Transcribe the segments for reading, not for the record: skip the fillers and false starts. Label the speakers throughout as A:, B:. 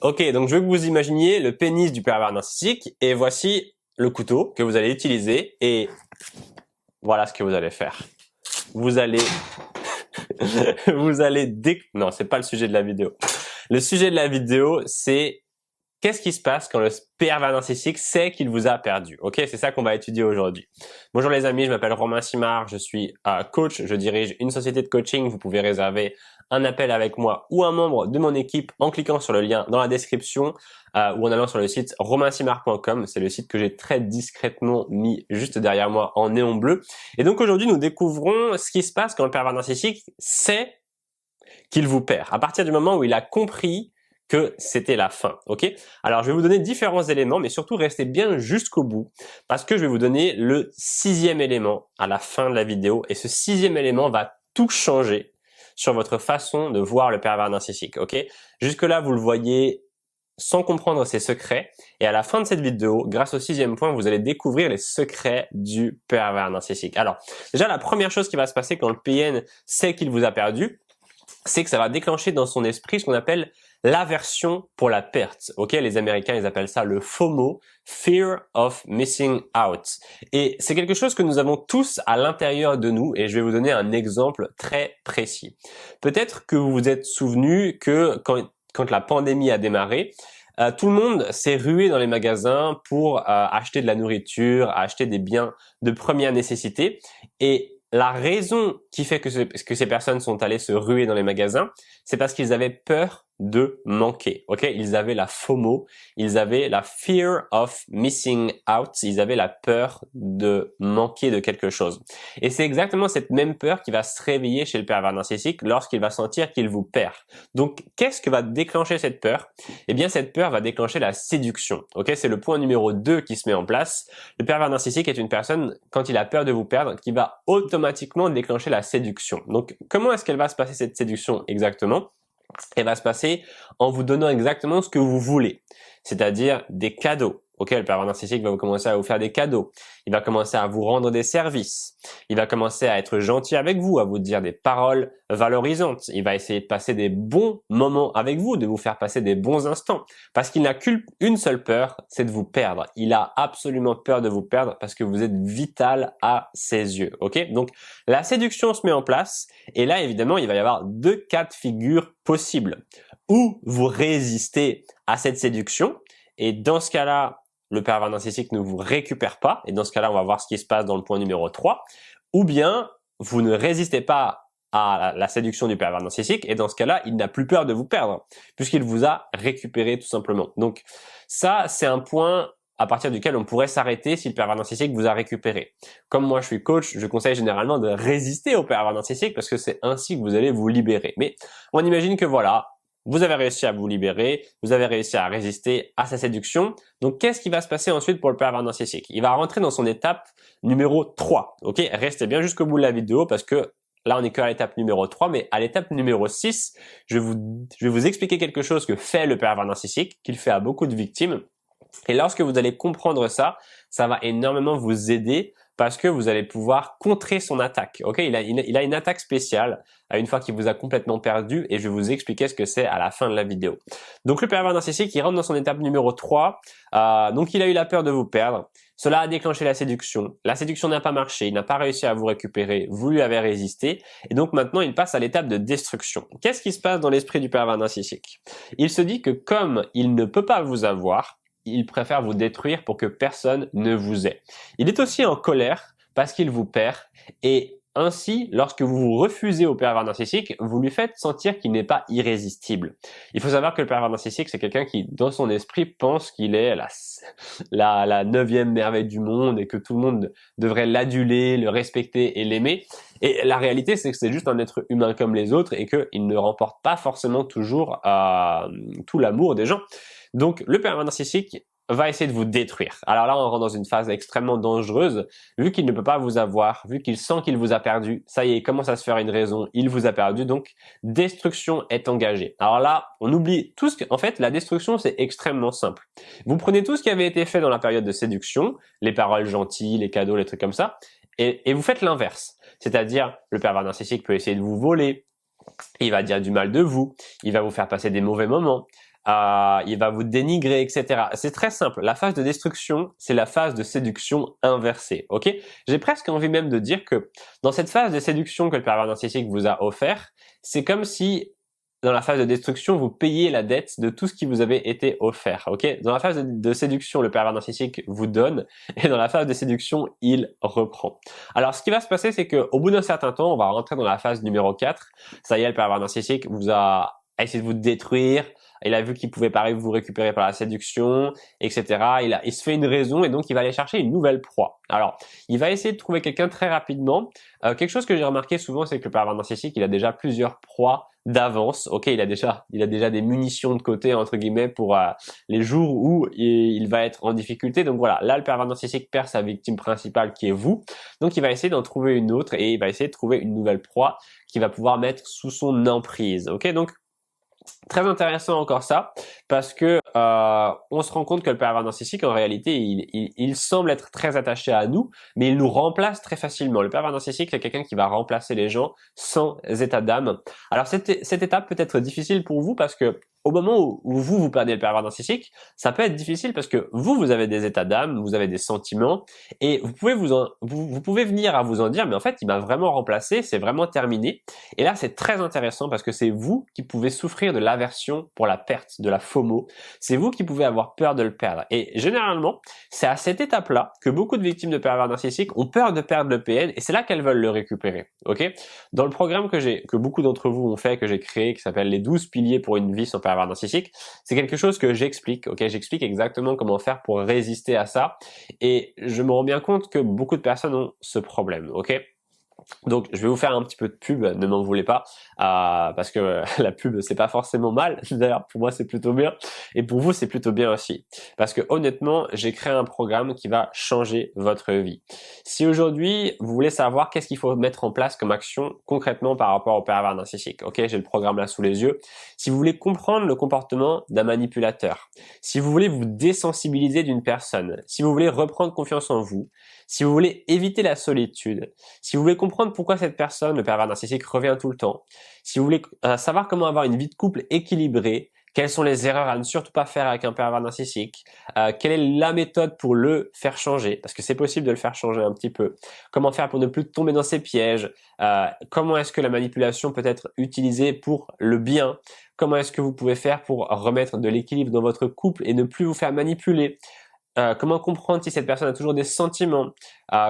A: Ok, donc je veux que vous imaginiez le pénis du pervers narcissique et voici le couteau que vous allez utiliser et voilà ce que vous allez faire. Vous allez, non, c'est pas le sujet de la vidéo. Le sujet de la vidéo, c'est qu'est-ce qui se passe quand le pervers narcissique sait qu'il vous a perdu? Ok, c'est ça qu'on va étudier aujourd'hui. Bonjour les amis, je m'appelle Romain Simard, je suis coach, je dirige une société de coaching. Vous pouvez réserver un appel avec moi ou un membre de mon équipe en cliquant sur le lien dans la description ou en allant sur le site romainsimard.com. C'est le site que j'ai très discrètement mis juste derrière moi en néon bleu. Et donc aujourd'hui, nous découvrons ce qui se passe quand le pervers narcissique sait qu'il vous perd. À partir du moment où il a compris que c'était la fin, ok? Alors, je vais vous donner différents éléments, mais surtout restez bien jusqu'au bout, parce que je vais vous donner le 6e élément à la fin de la vidéo, et ce 6e élément va tout changer sur votre façon de voir le pervers narcissique, ok? Jusque-là, vous le voyez sans comprendre ses secrets, et à la fin de cette vidéo, grâce au 6e point, vous allez découvrir les secrets du pervers narcissique. Alors, déjà, la première chose qui va se passer quand le PN sait qu'il vous a perdu, c'est que ça va déclencher dans son esprit ce qu'on appelle l'aversion pour la perte. Ok, les Américains, ils appellent ça le FOMO, Fear of Missing Out. Et c'est quelque chose que nous avons tous à l'intérieur de nous, et je vais vous donner un exemple très précis. Peut-être que vous vous êtes souvenu que quand la pandémie a démarré, tout le monde s'est rué dans les magasins pour acheter de la nourriture, acheter des biens de première nécessité, et la raison qui fait que ces personnes sont allées se ruer dans les magasins, c'est parce qu'ils avaient peur de manquer. Ok, ils avaient la FOMO, ils avaient la fear of missing out, ils avaient la peur de manquer de quelque chose. Et c'est exactement cette même peur qui va se réveiller chez le pervers narcissique lorsqu'il va sentir qu'il vous perd. Donc, qu'est-ce que va déclencher cette peur? Eh bien, cette peur va déclencher la séduction. Ok, c'est le point numéro 2 qui se met en place. Le pervers narcissique est une personne, quand il a peur de vous perdre, qui va automatiquement déclencher la séduction. Donc, comment est-ce qu'elle va se passer cette séduction exactement? Elle va se passer en vous donnant exactement ce que vous voulez, c'est-à-dire des cadeaux. Ok, le pervers narcissique va commencer à vous faire des cadeaux. Il va commencer à vous rendre des services. Il va commencer à être gentil avec vous, à vous dire des paroles valorisantes. Il va essayer de passer des bons moments avec vous, de vous faire passer des bons instants. Parce qu'il n'a qu'une seule peur, c'est de vous perdre. Il a absolument peur de vous perdre parce que vous êtes vital à ses yeux. Ok, donc la séduction se met en place et là, évidemment, il va y avoir 2 cas de figure possibles. Ou vous résistez à cette séduction et dans ce cas-là, le pervers narcissique ne vous récupère pas, et dans ce cas-là, on va voir ce qui se passe dans le point numéro 3, ou bien vous ne résistez pas à la séduction du pervers narcissique, et dans ce cas-là, il n'a plus peur de vous perdre, puisqu'il vous a récupéré tout simplement. Donc ça, c'est un point à partir duquel on pourrait s'arrêter si le pervers narcissique vous a récupéré. Comme moi je suis coach, je conseille généralement de résister au pervers narcissique, parce que c'est ainsi que vous allez vous libérer. Mais on imagine que voilà, vous avez réussi à vous libérer, vous avez réussi à résister à sa séduction. Donc, qu'est-ce qui va se passer ensuite pour le pervers narcissique? Il va rentrer dans son étape numéro 3. Ok, restez bien jusqu'au bout de la vidéo parce que là, on n'est qu'à l'étape numéro 3, mais à l'étape numéro 6, je vais vous expliquer quelque chose que fait le pervers narcissique, qu'il fait à beaucoup de victimes. Et lorsque vous allez comprendre ça, ça va énormément vous aider parce que vous allez pouvoir contrer son attaque. Ok, il a une attaque spéciale une fois qu'il vous a complètement perdu et je vais vous expliquer ce que c'est à la fin de la vidéo. Donc le pervers narcissique, il rentre dans son étape numéro 3. Donc il a eu la peur de vous perdre. Cela a déclenché la séduction. La séduction n'a pas marché, il n'a pas réussi à vous récupérer, vous lui avez résisté. Et donc maintenant, il passe à l'étape de destruction. Qu'est-ce qui se passe dans l'esprit du pervers narcissique? Il se dit que comme il ne peut pas vous avoir, il préfère vous détruire pour que personne ne vous ait. Il est aussi en colère parce qu'il vous perd et ainsi, lorsque vous vous refusez au pervers narcissique, vous lui faites sentir qu'il n'est pas irrésistible. Il faut savoir que le pervers narcissique, c'est quelqu'un qui, dans son esprit, pense qu'il est la 9e merveille du monde et que tout le monde devrait l'aduler, le respecter et l'aimer. Et la réalité, c'est que c'est juste un être humain comme les autres et qu'il ne remporte pas forcément toujours tout l'amour des gens. Donc, le pervers narcissique va essayer de vous détruire. Alors là, on rentre dans une phase extrêmement dangereuse, vu qu'il ne peut pas vous avoir, vu qu'il sent qu'il vous a perdu, ça y est, il commence à se faire une raison, il vous a perdu, donc destruction est engagée. Alors là, on oublie tout ce que... En fait, la destruction, c'est extrêmement simple. Vous prenez tout ce qui avait été fait dans la période de séduction, les paroles gentilles, les cadeaux, les trucs comme ça, et vous faites l'inverse. C'est-à-dire, le pervers narcissique peut essayer de vous voler, il va dire du mal de vous, il va vous faire passer des mauvais moments, il va vous dénigrer, etc. C'est très simple. La phase de destruction, c'est la phase de séduction inversée. Ok? J'ai presque envie même de dire que dans cette phase de séduction que le pervers narcissique vous a offert, c'est comme si dans la phase de destruction, vous payez la dette de tout ce qui vous avait été offert. Ok? Dans la phase de séduction, le pervers narcissique vous donne, et dans la phase de séduction, il reprend. Alors, ce qui va se passer, c'est qu'au bout d'un certain temps, on va rentrer dans la phase numéro 4. Ça y est, le pervers narcissique vous a essayé de vous détruire. Il a vu qu'il pouvait pas vous récupérer par la séduction, etc. Il se fait une raison et donc il va aller chercher une nouvelle proie. Alors, il va essayer de trouver quelqu'un très rapidement. Quelque chose que j'ai remarqué souvent, c'est que le pervers narcissique, il a déjà plusieurs proies d'avance. Ok, il a déjà des munitions de côté entre guillemets pour les jours où il va être en difficulté. Donc voilà, là le pervers narcissique perd sa victime principale qui est vous. Donc il va essayer d'en trouver une autre et il va essayer de trouver une nouvelle proie qu'il va pouvoir mettre sous son emprise. Ok, donc très intéressant encore ça, parce que on se rend compte que le pervers narcissique, en réalité, il semble être très attaché à nous, mais il nous remplace très facilement. Le pervers narcissique, c'est quelqu'un qui va remplacer les gens sans état d'âme. Alors cette étape peut être difficile pour vous parce que au moment où vous perdez le pervers narcissique, ça peut être difficile parce que vous avez des états d'âme, vous avez des sentiments, et vous pouvez venir à vous en dire, mais en fait, il m'a vraiment remplacé, c'est vraiment terminé. Et là, c'est très intéressant parce que c'est vous qui pouvez souffrir de l'aversion pour la perte, de la FOMO. C'est vous qui pouvez avoir peur de le perdre. Et généralement, c'est à cette étape-là que beaucoup de victimes de pervers narcissiques ont peur de perdre le PN et c'est là qu'elles veulent le récupérer. Ok? Dans le programme que beaucoup d'entre vous ont fait, que j'ai créé, qui s'appelle les 12 piliers pour une vie sans pervers narcissique, c'est quelque chose que j'explique. Ok? J'explique exactement comment faire pour résister à ça. Et je me rends bien compte que beaucoup de personnes ont ce problème. Ok? Donc, je vais vous faire un petit peu de pub, ne m'en voulez pas, parce que la pub, c'est pas forcément mal. D'ailleurs, pour moi, c'est plutôt bien. Et pour vous, c'est plutôt bien aussi. Parce que honnêtement, j'ai créé un programme qui va changer votre vie. Si aujourd'hui, vous voulez savoir qu'est-ce qu'il faut mettre en place comme action concrètement par rapport au pervers narcissique, ok, j'ai le programme là sous les yeux. Si vous voulez comprendre le comportement d'un manipulateur, si vous voulez vous désensibiliser d'une personne, si vous voulez reprendre confiance en vous, si vous voulez éviter la solitude, si vous voulez comprendre pourquoi cette personne, le pervers narcissique, revient tout le temps, si vous voulez savoir comment avoir une vie de couple équilibrée, quelles sont les erreurs à ne surtout pas faire avec un pervers narcissique, quelle est la méthode pour le faire changer, parce que c'est possible de le faire changer un petit peu, comment faire pour ne plus tomber dans ses pièges, comment est-ce que la manipulation peut être utilisée pour le bien, comment est-ce que vous pouvez faire pour remettre de l'équilibre dans votre couple et ne plus vous faire manipuler, comment comprendre si cette personne a toujours des sentiments,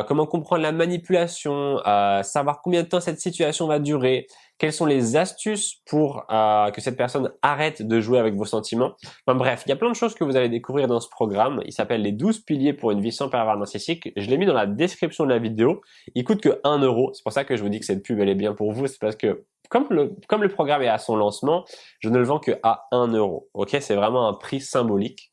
A: comment comprendre la manipulation, savoir combien de temps cette situation va durer, quelles sont les astuces pour que cette personne arrête de jouer avec vos sentiments. Enfin bref, il y a plein de choses que vous allez découvrir dans ce programme. Il s'appelle les 12 piliers pour une vie sans pervers narcissique. Je l'ai mis dans la description de la vidéo. Il coûte que 1 euro. C'est pour ça que je vous dis que cette pub elle est bien pour vous. C'est parce que comme le programme est à son lancement, je ne le vends que à 1 euro. Ok, c'est vraiment un prix symbolique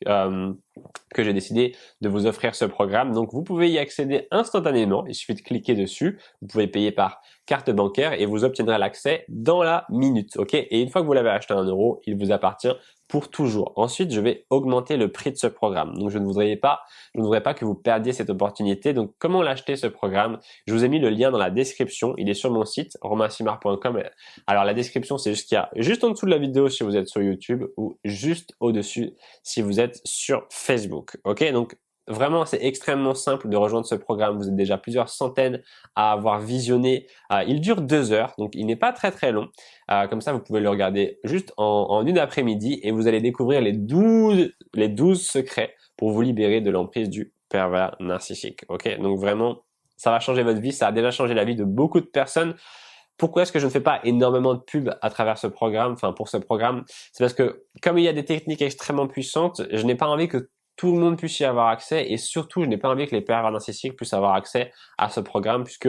A: que j'ai décidé de vous offrir ce programme. Donc vous pouvez y accéder instantanément. Il suffit de cliquer dessus. Vous pouvez payer par carte bancaire et vous obtiendrez l'accès dans la minute. Ok, et une fois que vous l'avez acheté à 1 euro, il vous appartient pour toujours. Ensuite, je vais augmenter le prix de ce programme. Donc, je ne voudrais pas que vous perdiez cette opportunité. Donc, comment l'acheter ce programme? Je vous ai mis le lien dans la description. Il est sur mon site, romainsimard.com. Alors, la description, c'est juste qu'il y a juste en dessous de la vidéo si vous êtes sur YouTube ou juste au-dessus si vous êtes sur Facebook. Ok? Donc, vraiment, c'est extrêmement simple de rejoindre ce programme. Vous êtes déjà plusieurs centaines à avoir visionné. Il dure 2 heures, donc il n'est pas très très long. Comme ça, vous pouvez le regarder juste en une après-midi et vous allez découvrir les 12 secrets pour vous libérer de l'emprise du pervers narcissique. Ok, donc vraiment, ça va changer votre vie. Ça a déjà changé la vie de beaucoup de personnes. Pourquoi est-ce que je ne fais pas énormément de pubs à travers ce programme, enfin pour ce programme? C'est parce que comme il y a des techniques extrêmement puissantes, je n'ai pas envie que tout le monde puisse y avoir accès et surtout, je n'ai pas envie que les pervers narcissiques puissent avoir accès à ce programme puisque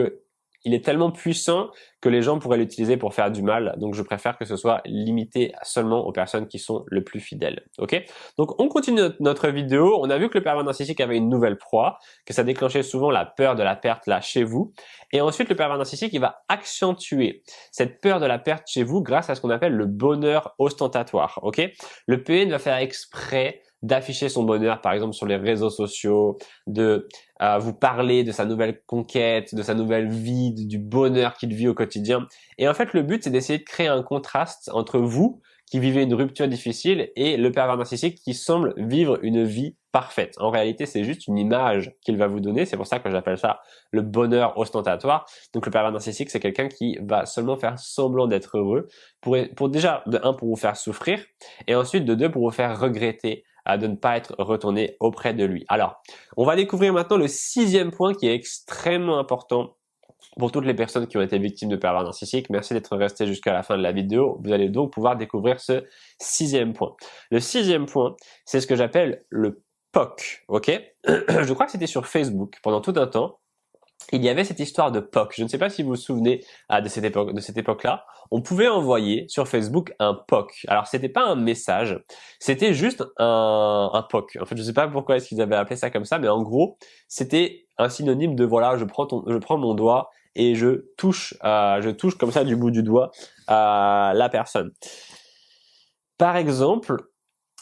A: il est tellement puissant que les gens pourraient l'utiliser pour faire du mal. Donc, je préfère que ce soit limité seulement aux personnes qui sont le plus fidèles. Ok? Donc, on continue notre vidéo. On a vu que le pervers narcissique avait une nouvelle proie, que ça déclenchait souvent la peur de la perte là chez vous. Et ensuite, le pervers narcissique, il va accentuer cette peur de la perte chez vous grâce à ce qu'on appelle le bonheur ostentatoire. Ok? Le PN va faire exprès d'afficher son bonheur, par exemple sur les réseaux sociaux, de vous parler de sa nouvelle conquête, de sa nouvelle vie, du bonheur qu'il vit au quotidien. Et en fait, le but, c'est d'essayer de créer un contraste entre vous, qui vivait une rupture difficile et le pervers narcissique qui semble vivre une vie parfaite. En réalité, c'est juste une image qu'il va vous donner. C'est pour ça que j'appelle ça le bonheur ostentatoire. Donc le pervers narcissique, c'est quelqu'un qui va seulement faire semblant d'être heureux pour déjà, de un, pour vous faire souffrir, et ensuite, de deux, pour vous faire regretter de ne pas être retourné auprès de lui. Alors, on va découvrir maintenant le 6e point qui est extrêmement important pour toutes les personnes qui ont été victimes de pervers narcissiques. Merci d'être resté jusqu'à la fin de la vidéo. Vous allez donc pouvoir découvrir ce 6e point. Le 6e point, c'est ce que j'appelle le POC, ok? Je crois que c'était sur Facebook pendant tout un temps. Il y avait cette histoire de POC. Je ne sais pas si vous vous souvenez de cette époque-là. On pouvait envoyer sur Facebook un POC. Alors, c'était pas un message, c'était juste un POC. En fait, je ne sais pas pourquoi est-ce qu'ils avaient appelé ça comme ça, mais en gros, c'était un synonyme de voilà, je prends mon doigt et je touche comme ça du bout du doigt la personne. Par exemple,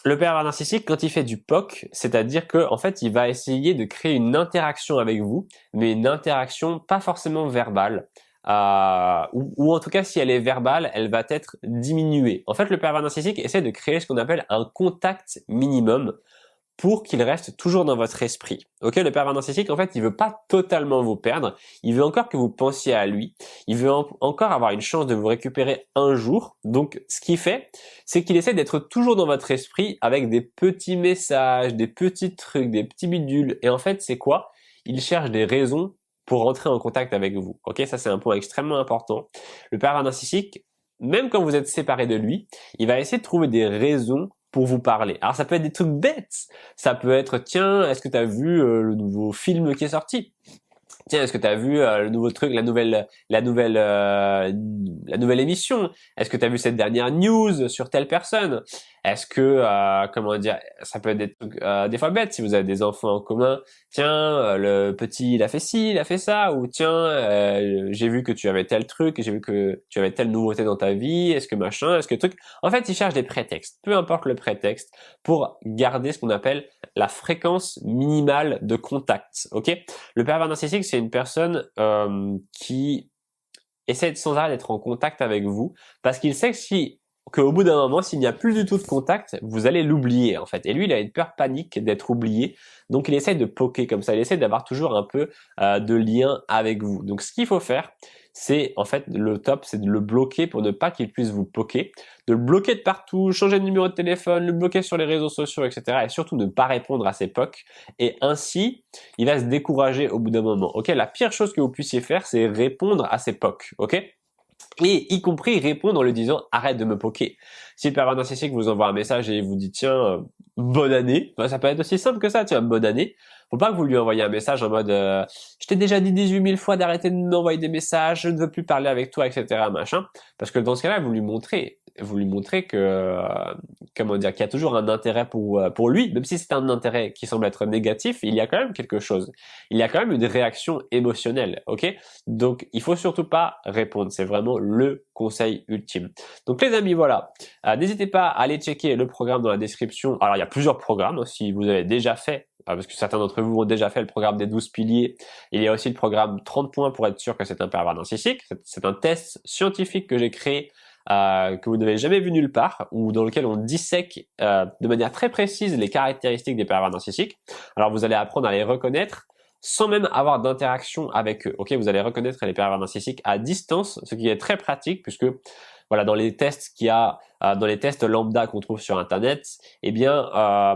A: le pervers narcissique, quand il fait du POC, c'est-à-dire que en fait, il va essayer de créer une interaction avec vous, mais une interaction pas forcément verbale, ou en tout cas, si elle est verbale, elle va être diminuée. En fait, le pervers narcissique essaie de créer ce qu'on appelle un contact minimum pour qu'il reste toujours dans votre esprit. Ok, le pervers narcissique, en fait, il veut pas totalement vous perdre. Il veut encore que vous pensiez à lui. Il veut encore avoir une chance de vous récupérer un jour. Donc, ce qu'il fait, c'est qu'il essaie d'être toujours dans votre esprit avec des petits messages, des petits trucs, des petits bidules. Et en fait, c'est quoi? Il cherche des raisons pour rentrer en contact avec vous. Ok, ça c'est un point extrêmement important. Le pervers narcissique, même quand vous êtes séparé de lui, il va essayer de trouver des raisons pour vous parler. Alors ça peut être des trucs bêtes, ça peut être tiens, est-ce que tu as vu le nouveau film qui est sorti? Tiens, est-ce que tu as vu le nouveau truc, la nouvelle émission? Est-ce que tu as vu cette dernière news sur telle personne? Est-ce que, comment dire, ça peut être des trucs des fois bêtes si vous avez des enfants en commun. Tiens, le petit, il a fait ci, il a fait ça, ou tiens, j'ai vu que tu avais tel truc, j'ai vu que tu avais telle nouveauté dans ta vie, est-ce que machin, est-ce que truc. En fait, il cherche des prétextes, peu importe le prétexte, pour garder ce qu'on appelle la fréquence minimale de contact, ok? Le pervers narcissique, c'est une personne qui essaie sans arrêt d'être en contact avec vous parce qu'il sait qu'au bout d'un moment, s'il n'y a plus du tout de contact, vous allez l'oublier en fait. Et lui, il a une peur panique d'être oublié, donc il essaie de poker comme ça, il essaie d'avoir toujours un peu de lien avec vous. Donc ce qu'il faut faire, c'est en fait le top, c'est de le bloquer pour ne pas qu'il puisse vous poker, de le bloquer de partout, changer de numéro de téléphone, le bloquer sur les réseaux sociaux, etc. Et surtout ne pas répondre à ses POC. Et ainsi, il va se décourager au bout d'un moment. Ok, la pire chose que vous puissiez faire, c'est répondre à ses POC. Ok. Et y compris répondre en lui disant arrête de me poker. Si le pervers narcissique vous envoie un message et vous dit tiens bonne année, ben, ça peut être aussi simple que ça, tiens bonne année. Faut pas que vous lui envoyiez un message en mode je t'ai déjà dit 18 000 fois d'arrêter de m'envoyer des messages, je ne veux plus parler avec toi, etc. machin. Parce que dans ce cas-là, vous lui montrez que comment dire, qu'il y a toujours un intérêt pour lui, même si c'est un intérêt qui semble être négatif, il y a quand même quelque chose. Il y a quand même une réaction émotionnelle, ok? Donc il faut surtout pas répondre, c'est vraiment le conseil ultime. Donc les amis, voilà. N'hésitez pas à aller checker le programme dans la description. Alors il y a plusieurs programmes, si vous avez déjà fait, parce que certains d'entre vous ont déjà fait le programme des 12 piliers. Il y a aussi le programme 30 points pour être sûr que c'est un pervers narcissique. C'est un test scientifique que j'ai créé, que vous n'avez jamais vu nulle part, ou dans lequel on dissèque de manière très précise les caractéristiques des pervers narcissiques. Alors vous allez apprendre à les reconnaître sans même avoir d'interaction avec eux. Ok, vous allez reconnaître les pervers narcissiques à distance, ce qui est très pratique puisque voilà, dans les tests qu'il y a, dans les tests lambda qu'on trouve sur Internet, eh bien,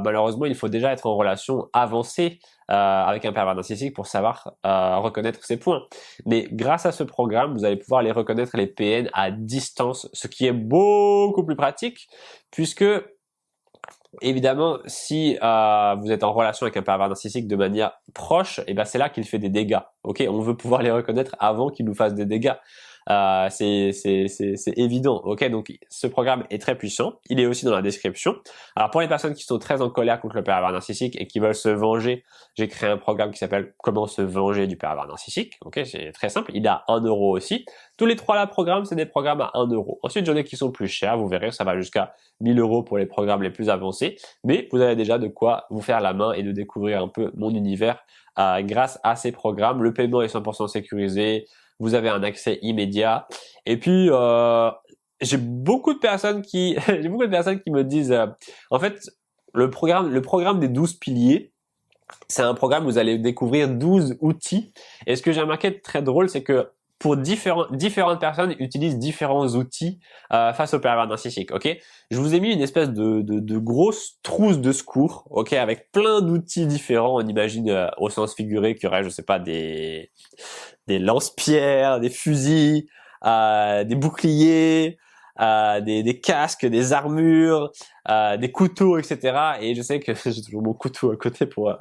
A: malheureusement, il faut déjà être en relation avancée avec un pervers narcissique pour savoir reconnaître ces points. Mais grâce à ce programme, vous allez pouvoir les reconnaître les PN à distance, ce qui est beaucoup plus pratique, puisque évidemment, si vous êtes en relation avec un pervers narcissique de manière proche, eh ben c'est là qu'il fait des dégâts. Ok, on veut pouvoir les reconnaître avant qu'il nous fasse des dégâts. C'est évident. Ok, donc ce programme est très puissant. Il est aussi dans la description. Alors pour les personnes qui sont très en colère contre le pervers narcissique et qui veulent se venger, j'ai créé un programme qui s'appelle Comment se venger du pervers narcissique. Ok, c'est très simple. Il a 1 euro aussi. Tous les 3 là programmes, c'est des programmes à 1 euro. Ensuite, j'en ai qui sont plus chers. Vous verrez, ça va jusqu'à 1 000 euros pour les programmes les plus avancés. Mais vous avez déjà de quoi vous faire la main et de découvrir un peu mon univers grâce à ces programmes. Le paiement est 100% sécurisé. Vous avez un accès immédiat. Et puis, j'ai beaucoup de personnes qui, j'ai beaucoup de personnes qui me disent, en fait, le programme des 12 piliers, c'est un programme où vous allez découvrir 12 outils. Et ce que j'ai remarqué de très drôle, c'est que pour différentes personnes utilisent différents outils face au pervers narcissique. Ok, je vous ai mis une espèce de grosse trousse de secours, ok, avec plein d'outils différents. On imagine au sens figuré qu'il y aurait, je sais pas, des lance-pierres, des fusils, des boucliers, des casques, des armures, des couteaux, etc. Et je sais que j'ai toujours mon couteau à côté pour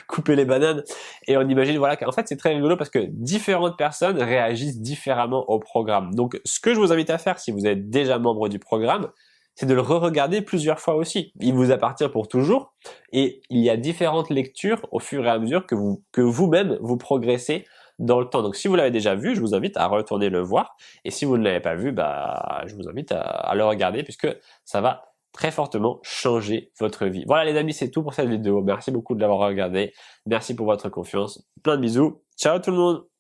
A: couper les bananes. Et on imagine voilà qu'en fait c'est très rigolo parce que différentes personnes réagissent différemment au programme. Donc ce que je vous invite à faire si vous êtes déjà membre du programme, c'est de le re-regarder plusieurs fois aussi. Il vous appartient pour toujours et il y a différentes lectures au fur et à mesure que vous-même vous progressez dans le temps. Donc si vous l'avez déjà vu, je vous invite à retourner le voir. Et si vous ne l'avez pas vu, bah, je vous invite à le regarder puisque ça va très fortement changer votre vie. Voilà les amis, c'est tout pour cette vidéo. Merci beaucoup de l'avoir regardé. Merci pour votre confiance. Plein de bisous. Ciao tout le monde!